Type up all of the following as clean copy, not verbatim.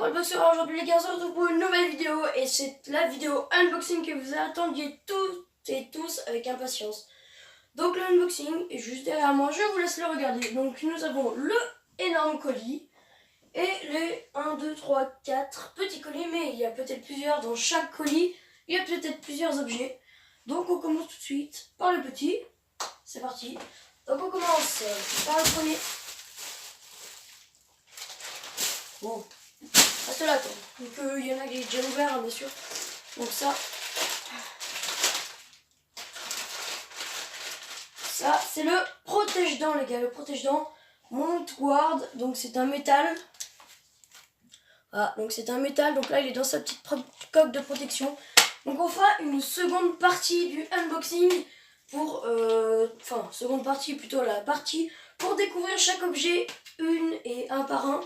pour le boxeur. Aujourd'hui les gars, on se retrouve pour une nouvelle vidéo et c'est la vidéo unboxing que vous attendiez toutes et tous avec impatience. Donc l'unboxing est juste derrière moi, je vous laisse le regarder. Donc nous avons le énorme colis et les 1, 2, 3, 4 petits colis, mais il y a peut-être plusieurs dans chaque colis, il y a peut-être plusieurs objets. Donc on commence tout de suite par le petit, c'est parti. Donc on commence par le premier. Bon, reste là, attends. Donc il y en a qui est déjà ouvert, hein, bien sûr. Donc ça c'est le protège-dents, les gars. Le protège-dents Mount Guard. Donc c'est un métal. Voilà, donc c'est un métal. Donc là il est dans sa petite coque de protection. Donc on fera une seconde partie du unboxing pour, seconde partie plutôt la partie pour découvrir chaque objet une et un par un.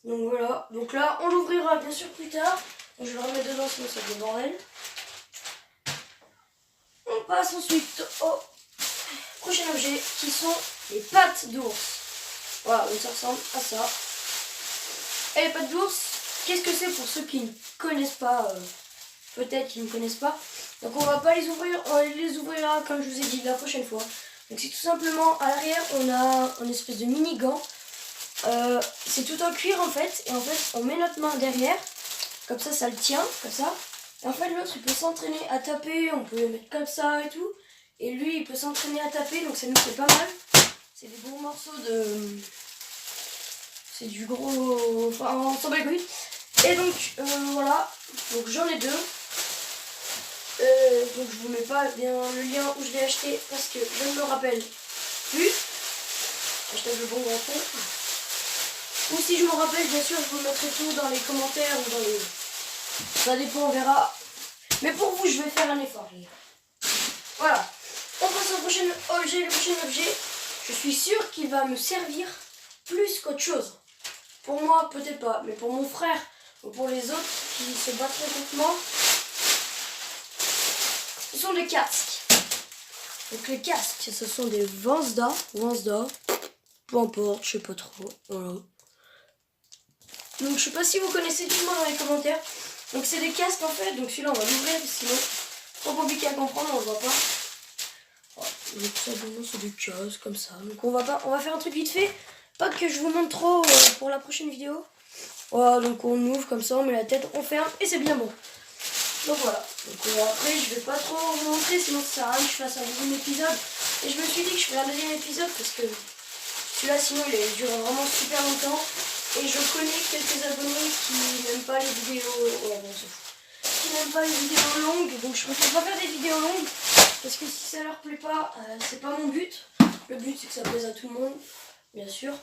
Donc voilà, donc là on l'ouvrira bien sûr plus tard. Donc je vais le remettre dedans sinon ça devient bordel. On passe ensuite au prochain objet qui sont les pattes d'ours. Voilà, donc ça ressemble à ça. Et les pattes d'ours, qu'est-ce que c'est pour ceux qui ne connaissent pas, peut-être qu'ils ne connaissent pas. Donc on va pas les ouvrir, on les ouvrira comme je vous ai dit la prochaine fois. Donc c'est tout simplement à l'arrière on a une espèce de mini gant. C'est tout en cuir en fait, et en fait on met notre main derrière, comme ça le tient, comme ça, et en fait l'autre il peut s'entraîner à taper, on peut le mettre comme ça et tout, et lui il peut s'entraîner à taper, donc ça nous fait pas mal, c'est des bons morceaux de... c'est du gros... enfin on s'en bat les couilles. Et donc voilà, donc j'en ai deux, donc je vous mets pas bien le lien où je l'ai acheté parce que je ne me rappelle plus, hashtag le bon grand fond. Ou si je me rappelle, bien sûr, je vous mettrai tout dans les commentaires ou dans les... ça dépend, on verra. Mais pour vous, je vais faire un effort, les gars. Voilà. On passe au prochain objet. Le prochain objet, je suis sûre qu'il va me servir plus qu'autre chose. Pour moi, peut-être pas. Mais pour mon frère ou pour les autres qui se battraient contre moi, ce sont des casques. Donc les casques, ce sont des Vansda, peu importe, je sais pas trop. Voilà. Donc je sais pas si vous connaissez, dites-moi dans les commentaires. Donc c'est des casques en fait, donc celui-là on va l'ouvrir, sinon trop compliqué à comprendre, on le voit pas. Voilà. Donc ça c'est des casques comme ça. Donc on va faire un truc vite fait, pas que je vous montre trop pour la prochaine vidéo. Voilà, donc on ouvre comme ça, on met la tête, on ferme et c'est bien bon. Donc voilà. Donc après je vais pas trop vous montrer, sinon ça sert à rien que je fasse un deuxième épisode. Et je me suis dit que je ferais un deuxième épisode parce que celui-là sinon il dure vraiment super longtemps. Et je connais quelques abonnés qui n'aiment pas les vidéos... ouais, bon, qui n'aiment pas les vidéos longues, donc je préfère pas faire des vidéos longues, parce que si ça leur plaît pas, c'est pas mon but. Le but c'est que ça plaise à tout le monde, bien sûr.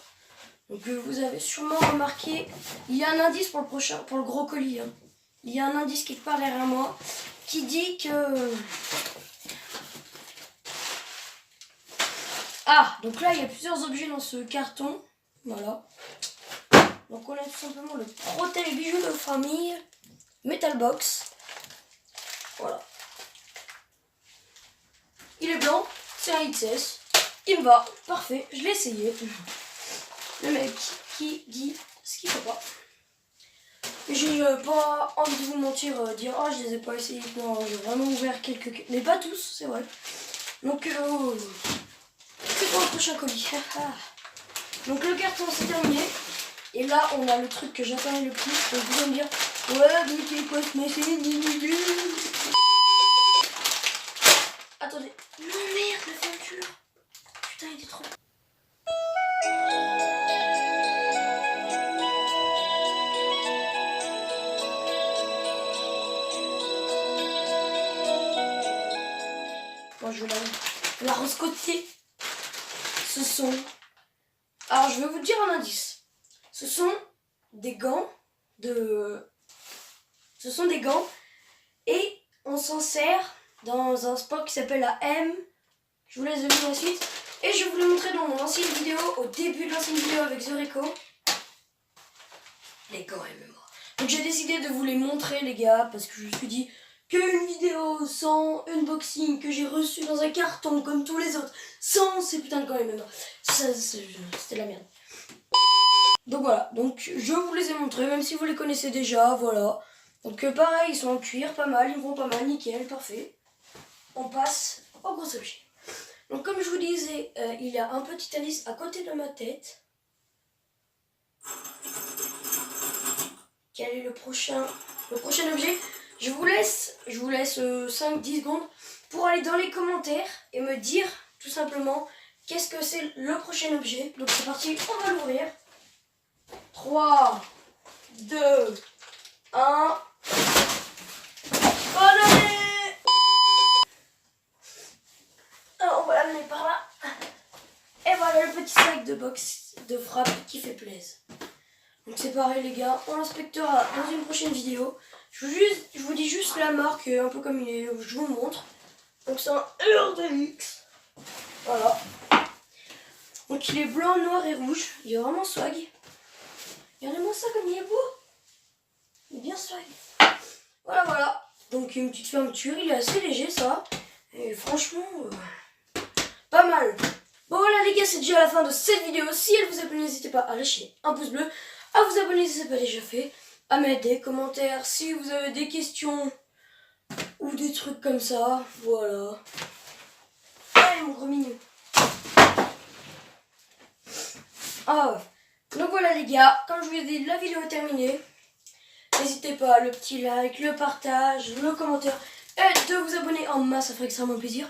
Donc vous avez sûrement remarqué, il y a un indice pour le gros colis. Hein. Il y a un indice quelque part derrière moi, qui dit que... Ah, donc là il y a plusieurs objets dans ce carton, voilà. Donc on a tout simplement le protège bijoux de famille Metal Box. Voilà. Il est blanc, c'est un XS. Il me va, parfait, je l'ai essayé. Le mec qui dit ce qu'il faut pas. J'ai pas envie de vous mentir, dire oh je les ai pas essayés. Non, j'ai vraiment ouvert quelques... mais pas tous, c'est vrai. Donc c'est pour le prochain colis. Donc le carton c'est terminé. Et là, on a le truc que j'attendais le plus. Donc vous allez me dire, ouais, mais c'est quoi ce machin? Attendez. Non, merde, la fermeture. Putain, il est trop... Moi, je vais la rescoter. Ce sont... Alors, je vais vous dire un indice. Ce sont des gants Ce sont des gants et on s'en sert dans un sport qui s'appelle la M. Je vous laisse deviner la suite. Et je vous l'ai montré dans mon ancienne vidéo, au début de l'ancienne vidéo avec Zoreco. Les gants MMA. Donc j'ai décidé de vous les montrer les gars, parce que je me suis dit qu'une vidéo sans unboxing que j'ai reçu dans un carton comme tous les autres, sans ces putains de gants MMA, c'était la merde. Donc voilà, donc je vous les ai montrés, même si vous les connaissez déjà, voilà. Donc pareil, ils sont en cuir, pas mal, ils vont pas mal, nickel, parfait. On passe au gros objet. Donc comme je vous disais, il y a un petit Thalys à côté de ma tête. Quel est le prochain objet? Je vous laisse 5-10 secondes pour aller dans les commentaires et me dire tout simplement qu'est-ce que c'est le prochain objet. Donc c'est parti, on va l'ouvrir. 3, 2, 1. Bonne année! Alors, on va l'amener par là. Et voilà le petit sac de box de frappe qui fait plaisir. Donc c'est pareil les gars, on l'inspectera dans une prochaine vidéo. Je vous dis juste la marque, un peu comme il est, je vous montre. Donc c'est un Urdalix. Voilà. Donc il est blanc, noir et rouge. Il est vraiment swag. Regardez-moi ça comme il est beau. Il est bien swag. Voilà, voilà. Donc une petite fermeture, il est assez léger ça. Et franchement, pas mal. Bon voilà les gars, c'est déjà la fin de cette vidéo. Si elle vous a plu, n'hésitez pas à lâcher un pouce bleu, à vous abonner si ce n'est pas déjà fait, à mettre des commentaires si vous avez des questions ou des trucs comme ça. Voilà. Allez mon gros mignon. Ah ouais. Donc voilà les gars, comme je vous ai dit, la vidéo est terminée. N'hésitez pas, le petit like, le partage, le commentaire et de vous abonner en masse, ça ferait extrêmement plaisir.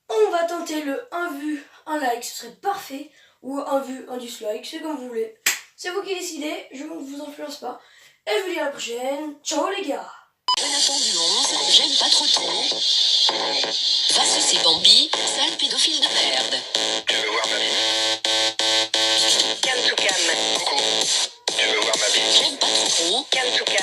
On va tenter le 1 vue, 1 like, ce serait parfait. Ou 1 vue, 1 dislike, c'est comme vous voulez. C'est vous qui décidez, je ne vous influence pas. Et je vous dis à la prochaine. Ciao les gars. Inattendu 11, j'aime pas trop. Va sucer Bambi, sale pédophile de merde. Tu veux voir ma bite? Calme to calme. Coucou. Tu veux voir ma bite? J'aime pas trop. Calme to calme.